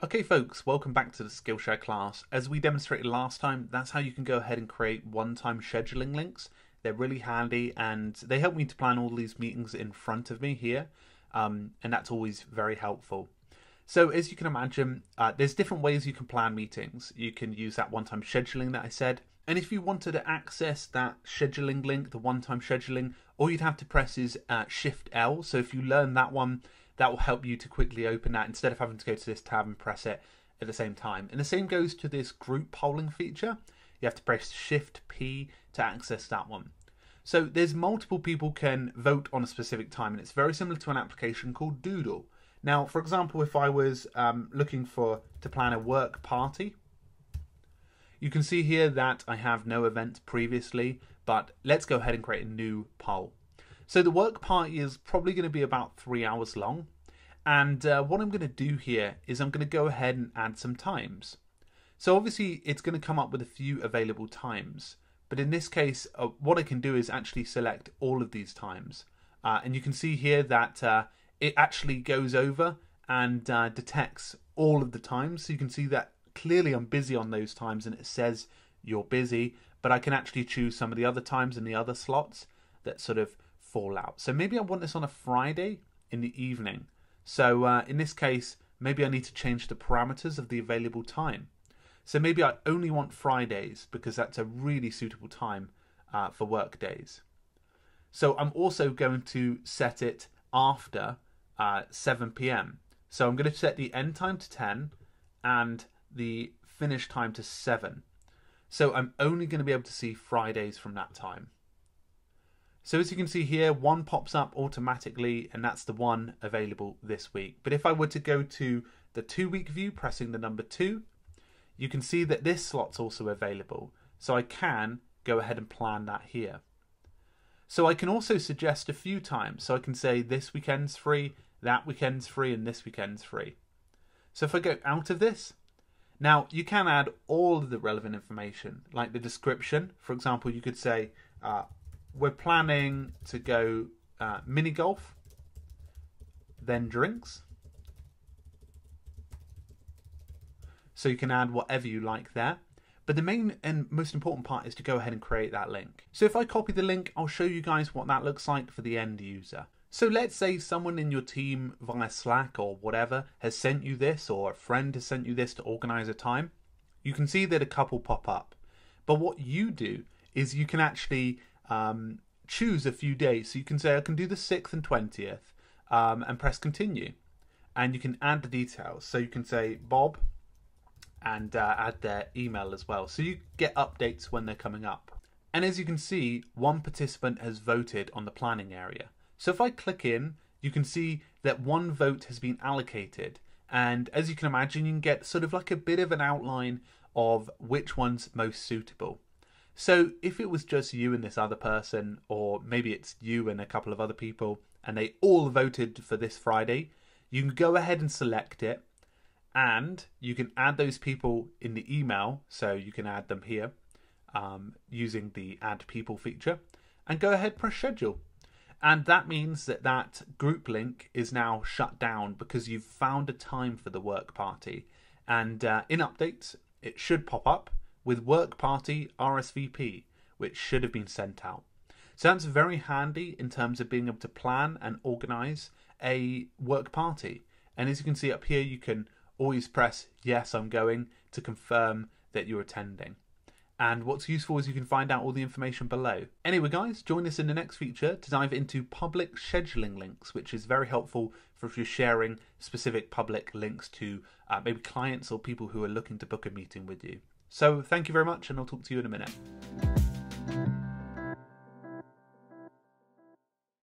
Okay folks, welcome back to the Skillshare class. As we demonstrated last time, that's how you can go ahead and create one-time scheduling links. They're really handy and they help me to plan all these meetings in front of me here, and that's always very helpful. So as you can imagine, there's different ways you can plan meetings. You can use that one-time scheduling that I said, and if you wanted to access that scheduling link, the one-time scheduling, all you'd have to press is Shift L. So if you learn that one, that will help you to quickly open that instead of having to go to this tab and press it at the same time. And the same goes to this group polling feature. You have to press Shift P to access that one. So there's multiple people can vote on a specific time, and it's very similar to an application called Doodle. Now, for example, if I was looking to plan a work party, you can see here that I have no event previously, but let's go ahead and create a new poll. So the work party is probably going to be about 3 hours long. And what I'm going to do here is I'm going to go ahead and add some times. So obviously it's going to come up with a few available times. But in this case, what I can do is actually select all of these times. And you can see here that it actually goes over and detects all of the times. So you can see that clearly I'm busy on those times and it says you're busy. But I can actually choose some of the other times in the other slots that sort of fall out. So maybe I want this on a Friday in the evening. So in this case, maybe I need to change the parameters of the available time. So maybe I only want Fridays because that's a really suitable time for work days. So I'm also going to set it after 7 p.m. So I'm going to set the end time to 10 and the finish time to 7. So I'm only going to be able to see Fridays from that time. So as you can see here, one pops up automatically, and that's the one available this week. But if I were to go to the 2-week view, pressing the number 2, you can see that this slot's also available. So I can go ahead and plan that here. So I can also suggest a few times. So I can say this weekend's free, that weekend's free, and this weekend's free. So if I go out of this, now you can add all of the relevant information, like the description. For example, you could say, we're planning to go mini golf, then drinks. So you can add whatever you like there. But the main and most important part is to go ahead and create that link. So if I copy the link, I'll show you guys what that looks like for the end user. So let's say someone in your team via Slack or whatever has sent you this, or a friend has sent you this to organize a time. You can see that a couple pop up. But what you do is you can actually choose a few days. So you can say I can do the 6th and 20th and press continue. And you can add the details. So you can say Bob and add their email as well. So you get updates when they're coming up. And as you can see, one participant has voted on the planning area. So if I click in, you can see that one vote has been allocated. And as you can imagine, you can get sort of like a bit of an outline of which one's most suitable. So if it was just you and this other person, or maybe it's you and a couple of other people, and they all voted for this Friday, you can go ahead and select it, and you can add those people in the email. So you can add them here using the Add People feature, and go ahead and press Schedule. And that means that that group link is now shut down because you've found a time for the work party. And in updates, it should pop up with work party RSVP, which should have been sent out. So that's very handy in terms of being able to plan and organize a work party. And as you can see up here, you can always press yes, I'm going, to confirm that you're attending. And what's useful is you can find out all the information below. Anyway guys, join us in the next feature to dive into public scheduling links, which is very helpful for if you're sharing specific public links to maybe clients or people who are looking to book a meeting with you. So thank you very much, and I'll talk to you in a minute.